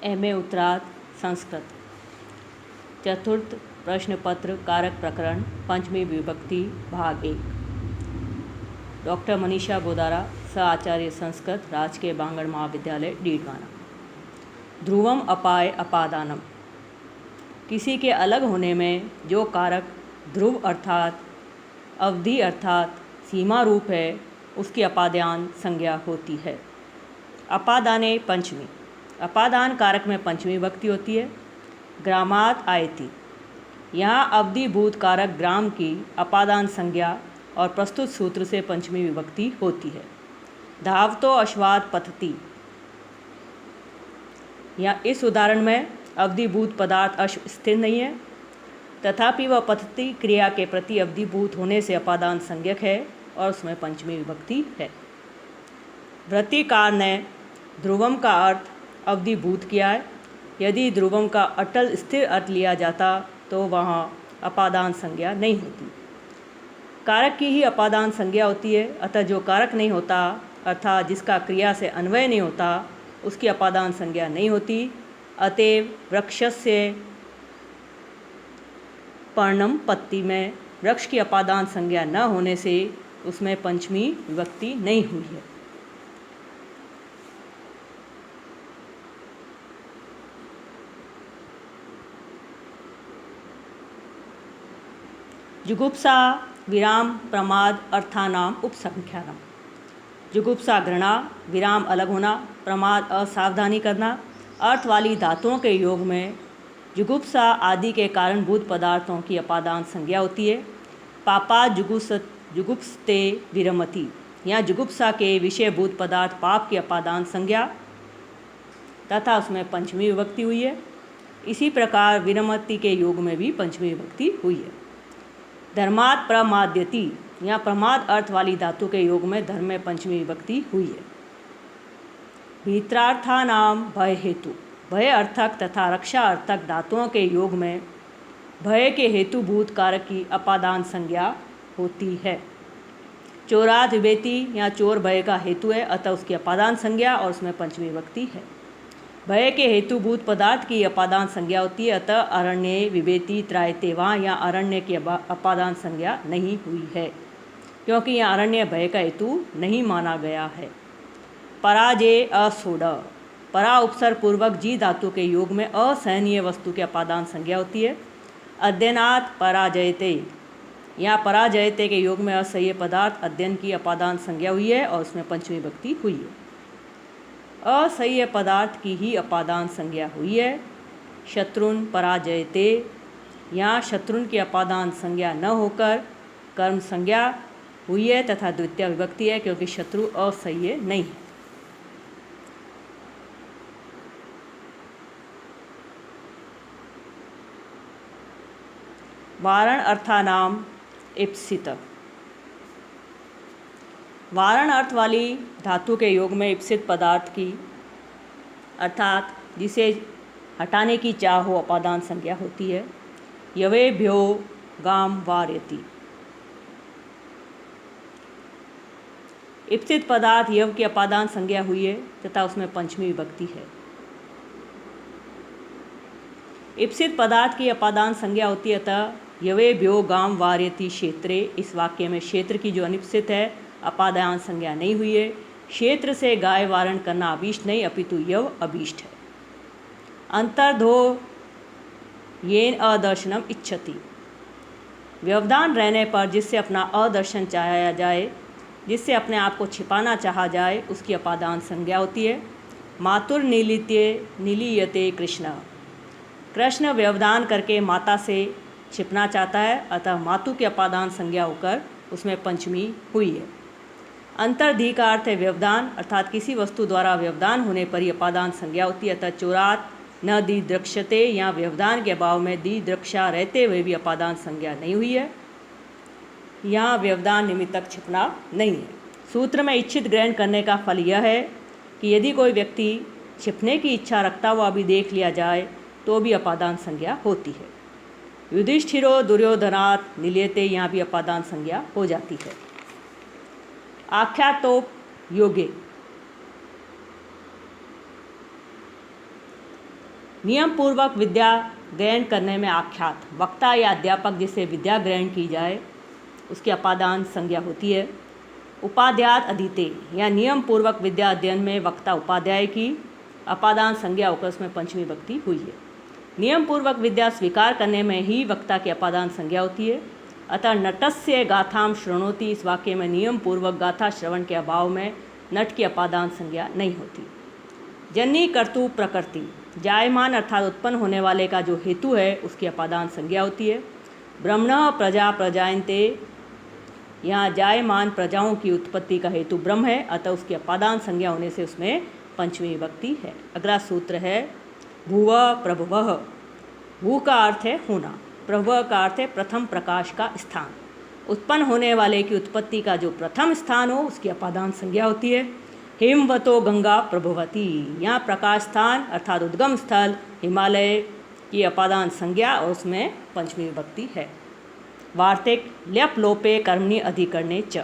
MA उत्तरार्ध संस्कृत। चतुर्थ प्रश्न पत्र कारक प्रकरण पंचमी विभक्ति भाग 1। डॉक्टर मनीषा बोदारा, सह आचार्य संस्कृत, राजकीय बांगड़ महाविद्यालय, डीडवाना। ध्रुवम अपाय अपादानम। किसी के अलग होने में जो कारक ध्रुव अर्थात अवधि अर्थात सीमा रूप है उसकी अपादान संज्ञा होती है। अपादाने पंचमी। अपादान कारक में पंचमी विभक्ति होती है। ग्रामात आयति। यहाँ अवधिभूत कारक ग्राम की अपादान संज्ञा और प्रस्तुत सूत्र से पंचमी विभक्ति होती है। धावतो अश्वात पतति। या इस उदाहरण में अवधिभूत पदार्थ अश्व स्थिर नहीं है, तथापि वह पतति क्रिया के प्रति अवधिभूत होने से अपादान संज्ञक है और उसमें पंचमी विभक्ति है। वृत्तिकार ने ध्रुवम का अर्थ अवधिभूत किया है। यदि ध्रुवम का अटल स्थिर अर्थ लिया जाता तो वहाँ अपादान संज्ञा नहीं होती। कारक की ही अपादान संज्ञा होती है, अतः जो कारक नहीं होता अर्थात जिसका क्रिया से अन्वय नहीं होता उसकी अपादान संज्ञा नहीं होती। अतएव वृक्षस्य पर्णम पत्ति में वृक्ष की अपादान संज्ञा न होने से उसमें पंचमी विभक्ति नहीं हुई है। जुगुप्सा विराम प्रमाद अर्थानाम उपसंख्यानम। जुगुप्सा घृणा, विराम अलग होना, प्रमाद असावधानी करना, अर्थ वाली धातुओं के योग में जुगुप्सा आदि के कारणभूत पदार्थों की अपादान संज्ञा होती है। पापा जुगुप्सते विरमति। यहाँ जुगुप्सा के विषयभूत पदार्थ पाप की अपादान संज्ञा तथा उसमें पंचमी विभक्ति हुई है। इसी प्रकार विरमति के योग में भी पंचमी विभक्ति हुई है। धर्मात् प्रमाद्यति। यहाँ प्रमाद अर्थ वाली धातु के योग में धर्म में पंचमी विभक्ति हुई है। भीत्रार्थानाम भय हेतु। भय अर्थक तथा रक्षा अर्थक धातुओं के योग में भय के हेतुभूत कारक की अपादान संज्ञा होती है। चोरात विभेति। यहाँ चोर भय का हेतु है, अतः उसकी अपादान संज्ञा और उसमें पंचमी विभक्ति है। भय के हेतुभूत पदार्थ की अपादान संज्ञा होती है, अतः अरण्य विभेति त्रायते। वहाँ यहाँ अरण्य की अपादान संज्ञा नहीं हुई है, क्योंकि यहाँ अरण्य भय का हेतु नहीं माना गया है। पराजय असोड। परा उपसर्ग पूर्वक जी धातु के योग में असहनीय वस्तु की अपादान संज्ञा होती है। अध्ययनात् पराजयते। यहाँ पराजयते के योग में असह्य पदार्थ अध्ययन की अपादान संज्ञा हुई है और उसमें पंचमी विभक्ति हुई है। असह्य पदार्थ की ही अपादान संज्ञा हुई है। शत्रुन पराजयते। यहाँ शत्रुन की अपादान संज्ञा न होकर कर्म संज्ञा हुई है तथा द्वितीय विभक्ति है, क्योंकि शत्रु असह्य नहीं है। वारण अर्थानाम इप्सित। वारण अर्थ वाली धातु के योग में इप्सित पदार्थ की अर्थात जिसे हटाने की चाह हो अपादान संज्ञा होती है। यवेभ्यो गाम वार्यति। इप्सित पदार्थ यव की अपादान संज्ञा हुई है तथा उसमें पंचमी विभक्ति है। इप्सित पदार्थ की अपादान संज्ञा होती है, अतः यवेभ्यो गाम वार्यति क्षेत्रे। इस वाक्य में क्षेत्र की जो अनिप्सित है अपादान संज्ञा नहीं हुई है। क्षेत्र से गाय वारण करना अभीष्ट नहीं, अपितु यव अभीष्ट है। अंतर्धो येन अदर्शनम इच्छति। व्यवधान रहने पर जिससे अपना अदर्शन चाहा जाए, जिससे अपने आप को छिपाना चाहा जाए, उसकी अपादान संज्ञा होती है। मातुर नीलीयते कृष्ण। कृष्ण व्यवधान करके माता से छिपना चाहता है, अतः मातु की अपादान संज्ञा होकर उसमें पंचमी हुई है। अंतर्धि का अर्थ है व्यवधान, अर्थात किसी वस्तु द्वारा व्यवधान होने पर ही अपादान संज्ञा होती है। अतः चोरात न दिदृक्षते। यहाँ व्यवधान के अभाव में दिदृक्षा रहते हुए भी अपादान संज्ञा नहीं हुई है। यहाँ व्यवधान निमित्तक छिपना नहीं है। सूत्र में इच्छित ग्रहण करने का फल यह है कि यदि कोई व्यक्ति छिपने की इच्छा रखता हुआ भी देख लिया जाए तो भी अपादान संज्ञा होती है। युधिष्ठिरो दुर्योधनात् निलीयते। यहाँ भी अपादान संज्ञा हो जाती है। आख्यातोप योगे। नियम पूर्वक विद्या ग्रहण करने में आख्यात वक्ता या अध्यापक जिससे विद्या ग्रहण की जाए उसकी अपादान संज्ञा होती है। उपाध्यात अधीते या नियम पूर्वक विद्या अध्ययन में वक्ता उपाध्याय की अपादान संज्ञा होकर उसमें पंचमी विभक्ति हुई है। नियम पूर्वक विद्या स्वीकार करने में ही वक्ता की अपादान संज्ञा होती है। अतः नटस्य गाथाम शृणोति इस वाक्य में नियम पूर्वक गाथा श्रवण के अभाव में नट की अपादान संज्ञा नहीं होती। जन्नी कर्तु प्रकृति जायमान अर्थात उत्पन्न होने वाले का जो हेतु है उसकी अपादान संज्ञा होती है। ब्रह्मण प्रजा प्रजायन्ते यहाँ जायमान प्रजाओं की उत्पत्ति का हेतु ब्रह्म है, अतः उसकी अपादान संज्ञा होने से उसमें पंचमी विभक्ति है। अगला सूत्र है भुव प्रभुवः। भू का अर्थ है होना, प्रभुव का अर्थ है प्रथम प्रकाश का स्थान। उत्पन्न होने वाले की उत्पत्ति का जो प्रथम स्थान हो उसकी अपादान संज्ञा होती है। हेमवतो गंगा प्रभुवती यहाँ प्रकाश स्थान अर्थात उद्गम स्थल हिमालय की अपादान संज्ञा और उसमें पंचमी विभक्ति है। वार्तिक ल्यप लोपे कर्मणि अधिकरणे च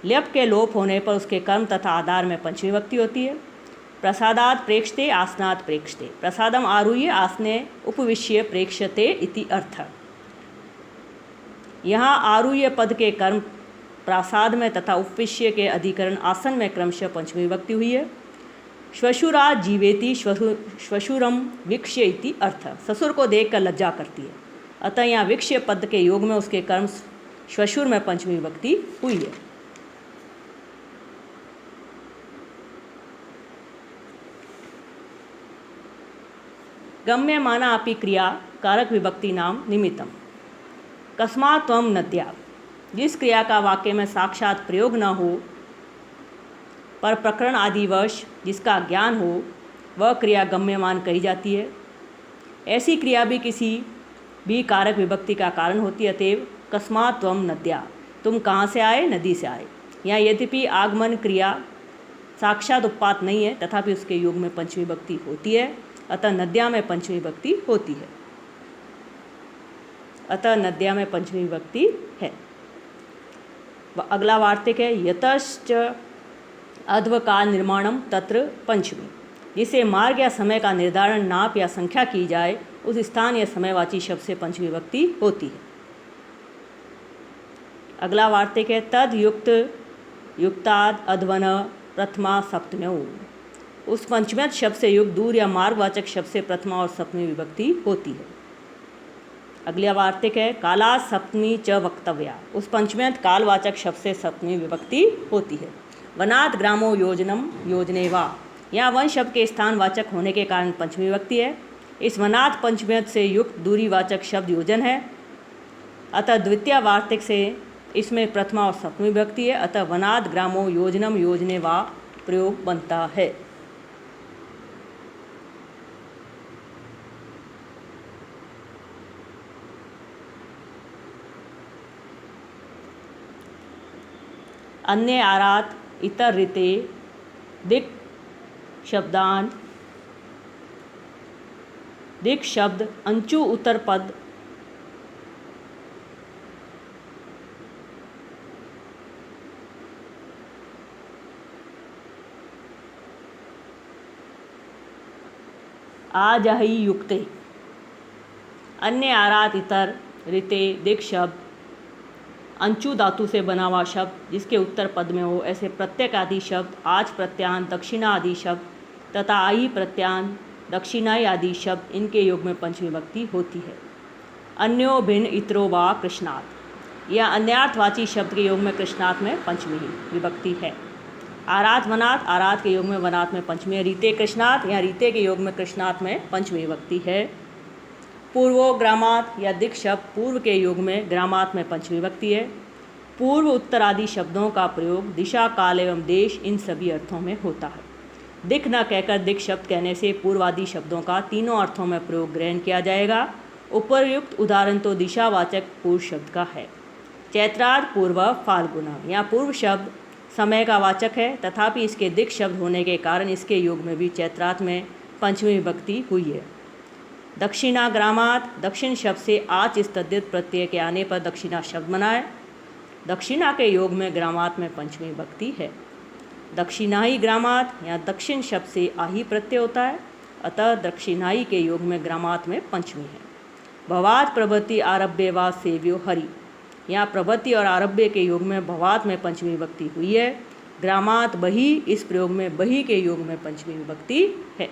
ल्यप के लोप होने पर उसके कर्म तथा आधार में पंचमी विभक्ति होती है। प्रसादात प्रेक्षते आसनात प्रेक्षते प्रसादम आरुह्य आसने उपविश्य प्रेक्षते इति अर्थ। यहाँ आरुह्य पद के कर्म प्रासाद में तथा उपविश्य के अधिकरण आसन में क्रमशः पंचमी विभक्ति हुई है। श्वशुरा जीवेति श्वशुरम वीक्ष्य इति अर्थ ससुर को देखकर लज्जा करती है, अतः यहाँ वीक्ष्य पद के योग में उसके कर्म श्वशुर में पंचमी विभक्ति हुई है। गम्यमाना अपि क्रिया कारक विभक्ति नाम निमित्तम कस्मात् त्वं नद्या जिस क्रिया का वाक्य में साक्षात प्रयोग न हो पर प्रकरण आदिवश जिसका ज्ञान हो वह क्रिया गम्यमान कही जाती है। ऐसी क्रिया भी किसी भी कारक विभक्ति का कारण होती है। अतएव कस्मात् त्वं नद्या तुम कहाँ से आए, नदी से आए। यहाँ यद्यपि आगमन क्रिया साक्षात उत्पात नहीं है तथापि उसके योग में पंचमी विभक्ति होती है, अतः नद्या में पंचमी विभक्ति होती है। अतः नद्या में पंचमी विभक्ति है। अगला वार्तिक है यतश्च अध्वकाल निर्माणम तत्र पंचमी जिसे मार्ग या समय का निर्धारण नाप या संख्या की जाए उस स्थान या समयवाची शब्द से पंचमी विभक्ति होती है। अगला वार्तिक है तद युक्त युक्ताद अध्वन प्रथमा सप्तम्यो उस पंचम्यत शब्द से युक्त दूर या मार्गवाचक शब्द से प्रथमा और सप्तमी विभक्ति होती है। अगला वार्तिक है काला सप्तमी च वक्तव्या उस पंचम्यत कालवाचक शब्द से सप्तमी विभक्ति होती है। वनात् ग्रामो योजनम योजने वा यहाँ वन शब्द के स्थानवाचक होने के कारण पंचमी विभक्ति है। इस वनात् पंचम्यत से युक्त दूरीवाचक शब्द योजन है, अतः द्वितीय वार्तिक से इसमें प्रथमा और सप्तमी विभक्ति है। अतः वनात् ग्रामो योजनम योजने वा प्रयोग बनता है। अन्य आरात इतर ऋते दिक् शब्दान दिक् शब्द अंचु उत्तर पद आजहि युक्ते अन्य आरात इतर ऋते दिक् शब्द अंचु धातु से बना हुआ शब्द जिसके उत्तर पद में हो ऐसे प्रत्यक आदि शब्द आज प्रत्यान दक्षिणा आदि शब्द तथा आई प्रत्यान दक्षिणाई आदि शब्द इनके योग में पंचमी विभक्ति होती है। अन्यो भिन्न इतरो वा कृष्णात् यह अन्यार्थवाची शब्द के योग में कृष्णात् में पंचमी विभक्ति है। आरात वनात् आरात के योग में वनात् में पंचमी है। रीते कृष्णात् या रीते के योग में कृष्णात् में पंचमी विभक्ति है। पूर्वो ग्रामात या दिक् शब्द पूर्व के योग में ग्रामात में पंचमी विभक्ति है। पूर्व उत्तर आदि शब्दों का प्रयोग दिशा काल एवं देश इन सभी अर्थों में होता है। दिक् न कहकर दिक् शब्द कहने से पूर्वादि शब्दों का तीनों अर्थों में प्रयोग ग्रहण किया जाएगा। उपर्युक्त उदाहरण तो दिशावाचक पूर्व शब्द का है। चैत्राद पूर्व फाल्गुना यहाँ पूर्व शब्द समय का वाचक है तथापि इसके दिक् शब्द होने के कारण इसके योग में भी चैत्रात में पंचमी विभक्ति हुई है। दक्षिणा ग्रामात दक्षिण शब्द से आच तद्धित प्रत्यय के आने पर दक्षिणा शब्द बना है। दक्षिणा के योग में ग्रामात में पंचमी विभक्ति है। दक्षिणाही ग्रामात यहाँ दक्षिण शब्द से आही प्रत्यय होता है। अतः दक्षिणाई के योग में ग्रामात् में पंचमी है। भवात् प्रभृति आरभ्य वा सेव्यो हरि, यहाँ प्रभृति और आरभ्य के योग में भवात् में पंचमी विभक्ति हुई है। ग्रामात् बहि, इस प्रयोग में बहि के योग में पंचमी विभक्ति है।